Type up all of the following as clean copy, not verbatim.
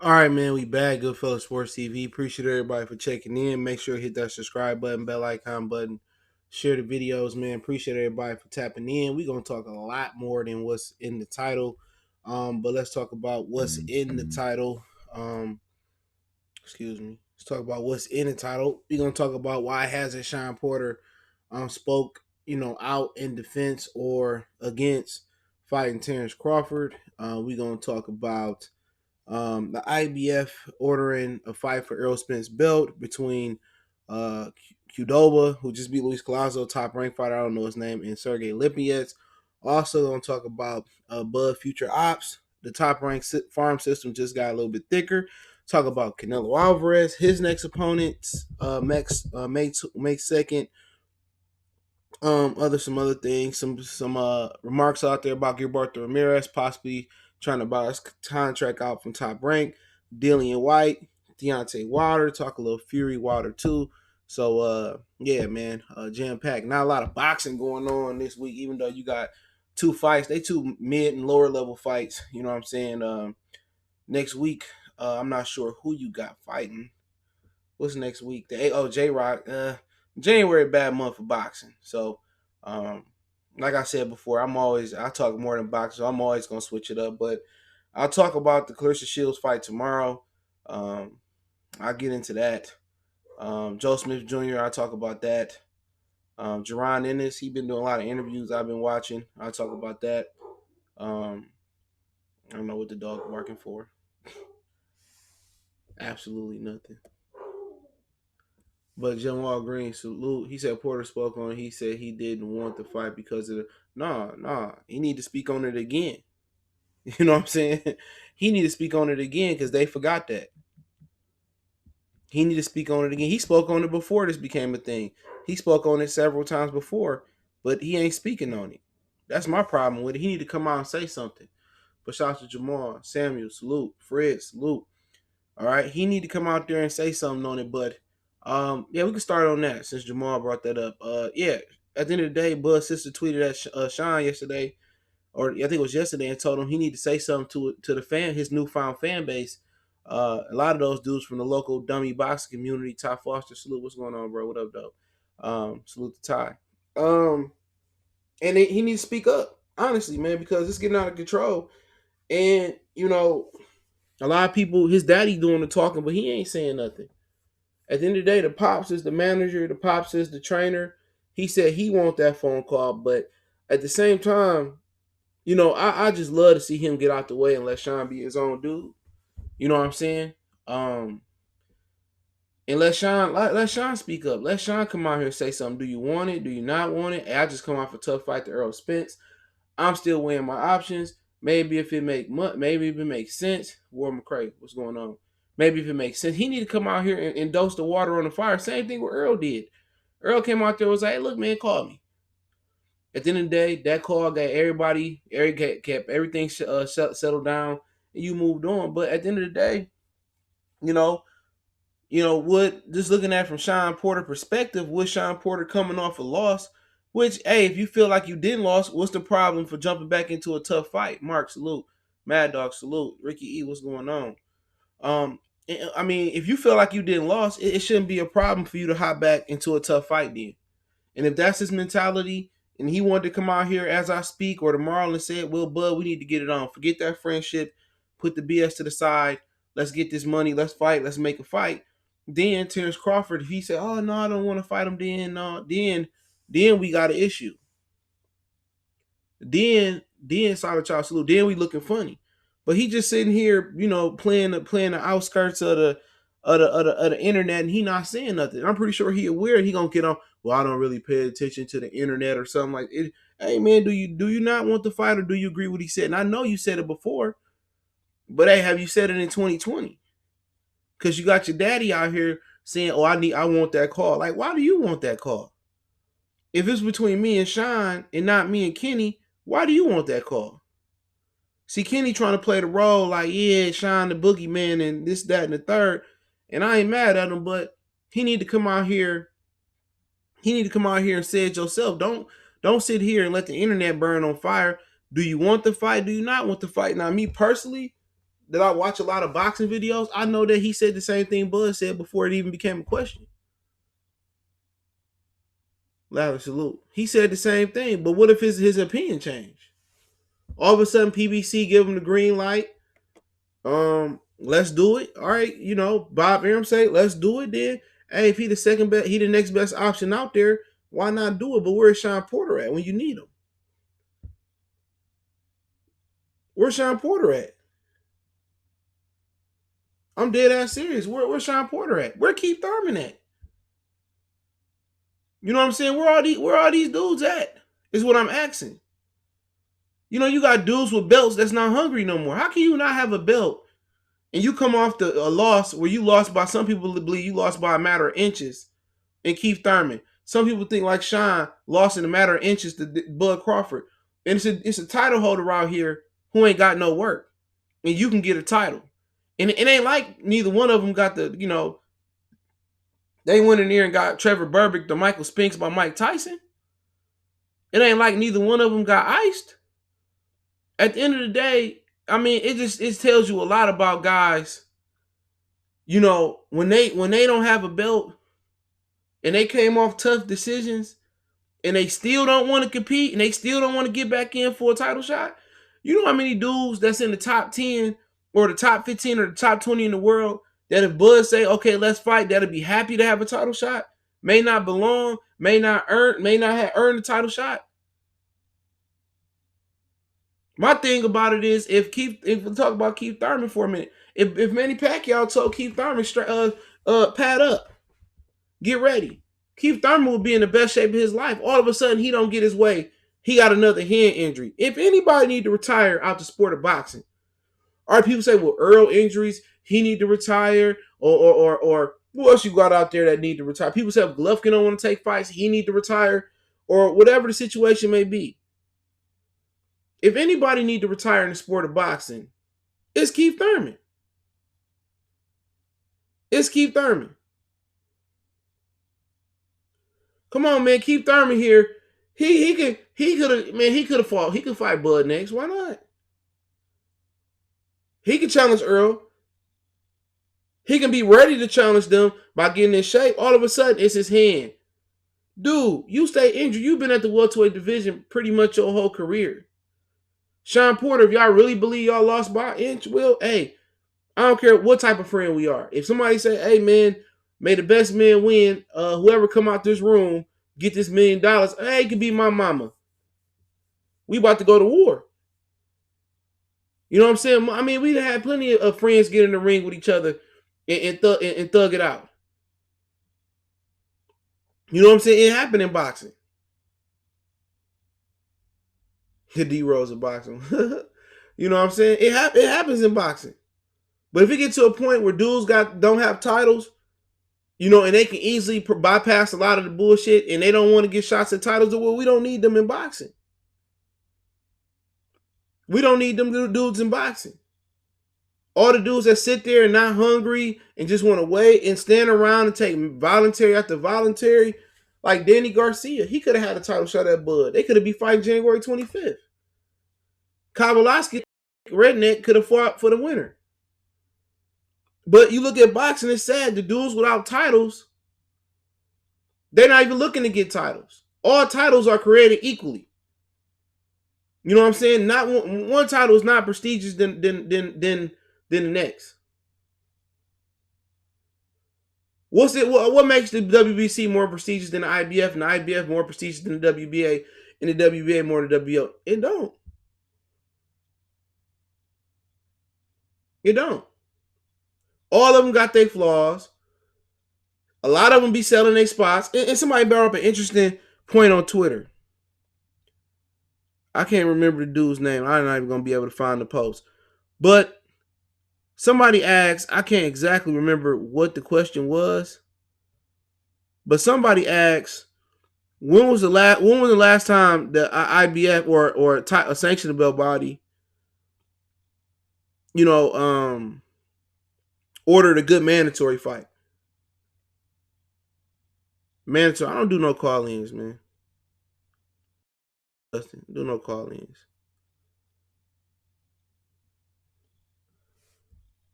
All right, man, we back. Goodfellas Sports TV. Appreciate everybody for checking in. Make sure you hit that subscribe button, bell icon button, share the videos, man. Appreciate everybody for tapping in. We're gonna talk a lot more than what's in the title, but let's talk about what's in the title. Um, excuse me. Let's talk about what's in the title. We're gonna talk about why hasn't Shawn Porter spoke out in defense or against fighting Terence Crawford. We're gonna talk about the IBF ordering a fight for Errol Spence belt between Qdoba, who just beat Luis Collazo, top ranked fighter, I don't know his name, and Sergey Lipinets. Also, going to talk about Bud Future Opps. The top ranked farm system just got a little bit thicker. Talk about Canelo Alvarez, his next opponent, May 2nd. Some other things, some remarks out there about Gilberto Ramírez possibly trying to buy his contract out from Top Rank, Dillian White, Deontay Wilder, talk a little Fury Wilder too. So yeah, man, jam packed. Not a lot of boxing going on this week, even though you got two fights. They two mid and lower level fights. You know what I'm saying? Next week, I'm not sure who you got fighting. What's next week? J Rock. January bad month for boxing. So, um, like I said before, I talk more than boxing, so I'm always gonna switch it up. But I'll talk about the Clarissa Shields fight tomorrow. Um, I'll get into that. Joe Smith Jr. I'll talk about that. Jerron Ennis, he been doing a lot of interviews I've been watching. I'll talk about that. Um, I don't know what the dog barking for. Absolutely nothing. But Jamal Green, salute. He said Porter spoke on it. He said he didn't want the fight because of the nah. He need to speak on it again. You know what I'm saying? He need to speak on it again because they forgot that. He need to speak on it again. He spoke on it before this became a thing. He spoke on it several times before, but he ain't speaking on it. That's my problem with it. He need to come out and say something. But shout out to Jamal, Samuel, salute, Fred, salute. All right, he need to come out there and say something on it. But yeah, we can start on that since Jamal brought that up. Yeah, at the end of the day, Bud's sister tweeted at Sean yesterday, or I think it was yesterday, and told him he need to say something to the his newfound fan base. A lot of those dudes from the local dummy boxing community. Ty Foster, salute. What's going on, bro? What up, though? Salute to Ty. And he needs to speak up, honestly, man, because it's getting out of control. And a lot of people, his daddy doing the talking, but he ain't saying nothing. At the end of the day, the Pops is the manager, the Pops is the trainer. He said he want that phone call, but at the same time, I just love to see him get out the way and let Sean be his own dude. You know what I'm saying? And let Sean speak up. Let Sean come out here and say something. Do you want it? Do you not want it? Hey, I just come off a tough fight to Errol Spence. I'm still weighing my options. Maybe if it makes sense. War McCray, what's going on? Maybe if it makes sense, he need to come out here and dose the water on the fire. Same thing what Earl did. Earl came out there and was like, hey, look, man, call me. At the end of the day, that call got everybody, kept everything settled down, and you moved on. But at the end of the day, you know, what just looking at from Shawn Porter perspective, with Shawn Porter coming off a loss, which, hey, if you feel like you didn't lose, what's the problem for jumping back into a tough fight? Mark, salute. Mad Dog, salute. Ricky E, what's going on? I mean, if you feel like you didn't lose, it shouldn't be a problem for you to hop back into a tough fight then. And if that's his mentality, and he wanted to come out here as I speak or tomorrow and say, well, Bud, we need to get it on. Forget that friendship. Put the BS to the side. Let's get this money. Let's fight. Let's make a fight. Then Terence Crawford, if he said, oh, no, I don't want to fight him, then we got an issue. Then solid child salute. Then we looking funny. But he just sitting here, playing the outskirts of the internet, and he not saying nothing. I'm pretty sure he aware he gonna get on. Well, I don't really pay attention to the internet or something like it. Hey man, do you not want the fight, or do you agree with what he said? And I know you said it before, but hey, have you said it in 2020? Because you got your daddy out here saying, "Oh, I want that call." Like, why do you want that call? If it's between me and Sean and not me and Kenny, why do you want that call? See, Kenny trying to play the role like, yeah, Sean the boogeyman and this, that, and the third. And I ain't mad at him, but he need to come out here. He need to come out here and say it yourself. Don't sit here and let the internet burn on fire. Do you want the fight? Do you not want the fight? Now, me personally, that I watch a lot of boxing videos, I know that he said the same thing Bud said before it even became a question. Louder salute. He said the same thing, but what if his opinion changed? All of a sudden, PBC give him the green light. Let's do it. All right, Bob Arum say, let's do it then. Hey, if he the second best, he the next best option out there, why not do it? But where's Shawn Porter at when you need him? Where's Shawn Porter at? I'm dead ass serious. Where's Shawn Porter at? Where Keith Thurman at? You know what I'm saying? Where are these dudes at? Is what I'm asking. You got dudes with belts that's not hungry no more. How can you not have a belt and you come off a loss where you lost by, some people believe you lost by a matter of inches in Keith Thurman. Some people think like Shawn lost in a matter of inches to Bud Crawford. And it's a title holder out here who ain't got no work. And you can get a title. And it ain't like neither one of them got they went in there and got Trevor Berbick, the Michael Spinks by Mike Tyson. It ain't like neither one of them got iced. At the end of the day, I mean, it tells you a lot about guys. When they don't have a belt and they came off tough decisions and they still don't want to compete and they still don't want to get back in for a title shot. You know how many dudes that's in the top 10 or the top 15 or the top 20 in the world that if Bud say, okay, let's fight, that'll be happy to have a title shot, may not belong, may not have earned a title shot. My thing about it is, if we talk about Keith Thurman for a minute, if Manny Pacquiao told Keith Thurman, pad up, get ready, Keith Thurman will be in the best shape of his life. All of a sudden, he don't get his way. He got another hand injury. If anybody need to retire out the sport of boxing, all right, people say, well, Earl injuries, he need to retire, or who else you got out there that need to retire? People say if Golovkin don't want to take fights, he need to retire, or whatever the situation may be. If anybody need to retire in the sport of boxing, it's Keith Thurman. It's Keith Thurman. Come on, man. Keith Thurman here. He could have fought. He could fight Bud next. Why not? He can challenge Earl. He can be ready to challenge them by getting in shape. All of a sudden, it's his hand. Dude, you stay injured. You've been at the welterweight division pretty much your whole career. Shawn Porter, if y'all really believe y'all lost by an inch, well, hey, I don't care what type of friend we are. If somebody say, hey, man, may the best man win, whoever come out this room, get this $1 million, hey, it could be my mama. We about to go to war. You know what I'm saying? I mean, we had plenty of friends get in the ring with each other and thug it out. You know what I'm saying? It happened in boxing. The D-Rose of boxing. You know what I'm saying? It happens in boxing. But if it gets to a point where dudes don't have titles, and they can easily bypass a lot of the bullshit and they don't want to get shots at titles, well, we don't need them in boxing. We don't need them little dudes in boxing. All the dudes that sit there and not hungry and just want to wait and stand around and take voluntary after voluntary, like Danny Garcia, he could have had a title shot at Bud. They could have been fighting January 25th. Kowalski, Redneck, could have fought for the winner. But you look at boxing, it's sad. The dudes without titles, they're not even looking to get titles. All titles are created equally. You know what I'm saying? Not one title is not prestigious than the next. What makes the WBC more prestigious than the IBF, and the IBF more prestigious than the WBA, and the WBA more than the WBO? It don't. It don't. All of them got their flaws. A lot of them be selling their spots. And somebody brought up an interesting point on Twitter. I can't remember the dude's name. I'm not even going to be able to find the post. But somebody asked, I can't exactly remember what the question was. But somebody asked, when was the last time the IBF or a sanctionable body, ordered a good mandatory fight? Mandatory. I don't do no call-ins, man. Do no call-ins.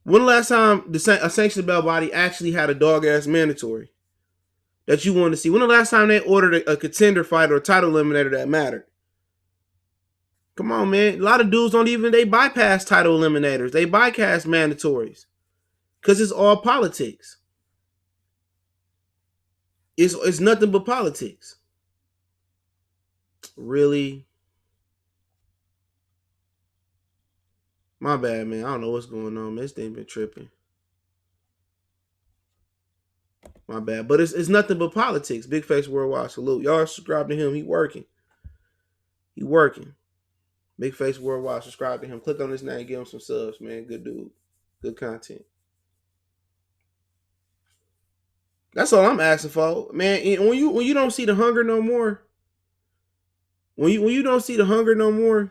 When the last time a sanctioned belt body actually had a dog-ass mandatory that you wanted to see? When the last time they ordered a contender fight or a title eliminator that mattered? Come on, man. A lot of dudes they bypass title eliminators. They bypass mandatories because it's all politics. It's nothing but politics. Really? My bad, man. I don't know what's going on, man. This thing been tripping. My bad. But it's nothing but politics. Big Face Worldwide. Salute. Y'all subscribe to him. He working. He working. Big Face Worldwide. Subscribe to him. Click on his name. Give him some subs, man. Good dude. Good content. That's all I'm asking for, man. When you don't see the hunger no more, when you don't see the hunger no more,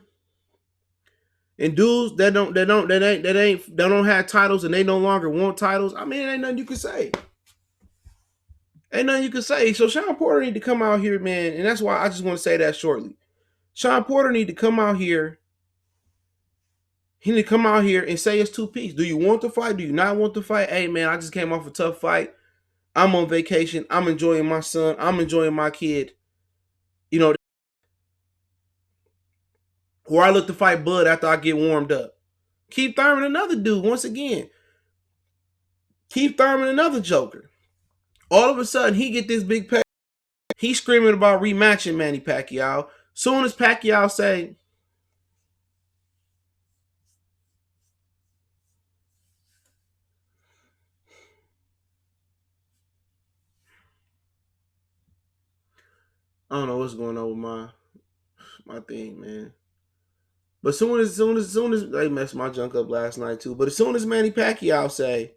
and dudes that don't have titles and they no longer want titles, I mean, ain't nothing you can say. Ain't nothing you can say. So Shawn Porter need to come out here, man, and that's why I just want to say that shortly. Shawn Porter need to come out here. He need to come out here and say it's two-piece. Do you want to fight? Do you not want to fight? Hey, man, I just came off a tough fight. I'm on vacation. I'm enjoying my son. I'm enjoying my kid. You know, or I look to fight Bud after I get warmed up. Keith Thurman, another dude, once again. Keith Thurman, another joker. All of a sudden, he get this big pay. He's screaming about rematching Manny Pacquiao. Soon as Pacquiao say, I don't know what's going on with my thing, man. But soon as they messed my junk up last night too. But as soon as Manny Pacquiao say,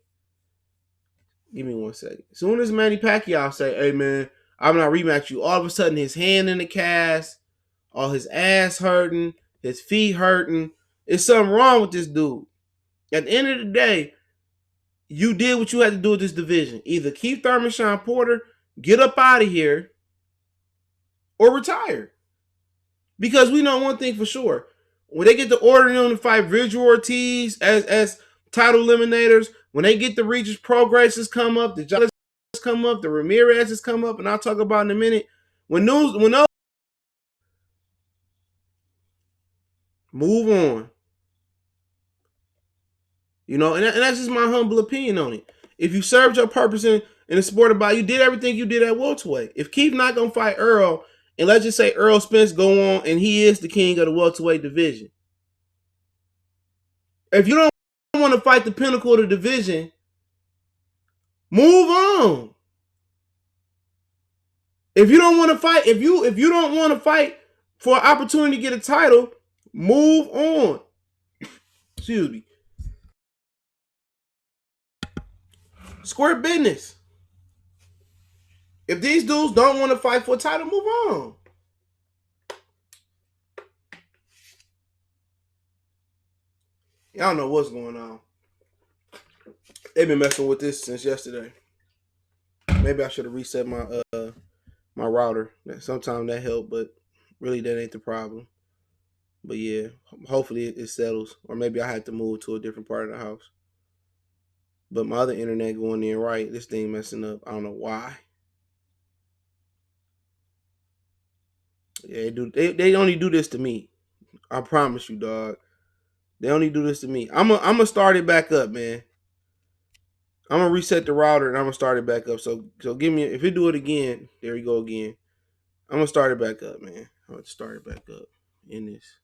give me 1 second. As soon as Manny Pacquiao say, hey man, I'm not rematch you, all of a sudden his hand in the cast, all his ass hurting, his feet hurting. There's something wrong with this dude. At the end of the day, you did what you had to do with this division. Either Keith Thurman, Shawn Porter, get up out of here, or retire. Because we know one thing for sure. When they get the order them to fight Virgil Ortiz as title eliminators, when they get the Regis Progresses come up, the Jollies come up, the Ramírez's come up, and I'll talk about in a minute. When those move on. You know, and that's just my humble opinion on it. If you served your purpose in the sport about you did everything you did at welterweight. If Keith not gonna fight Earl, and let's just say Earl Spence go on and he is the king of the welterweight division. If you don't want to fight the pinnacle of the division, move on. If you don't want to fight, if you don't want to fight for an opportunity to get a title, move on. Excuse me. Square business. If these dudes don't want to fight for a title, move on. I don't know what's going on. They've been messing with this since yesterday. Maybe I should have reset my router. Sometimes that helped, but really that ain't the problem. But yeah, hopefully it settles. Or maybe I had to move to a different part of the house. But my other internet going in right. This thing messing up. I don't know why. Yeah, they only do this to me. I promise you, dog. They only do this to me. I'm gonna start it back up, man. I'm gonna reset the router and I'm gonna start it back up. So give me, if you do it again, there you go again. I'm gonna start it back up, man. I'm gonna start it back up in this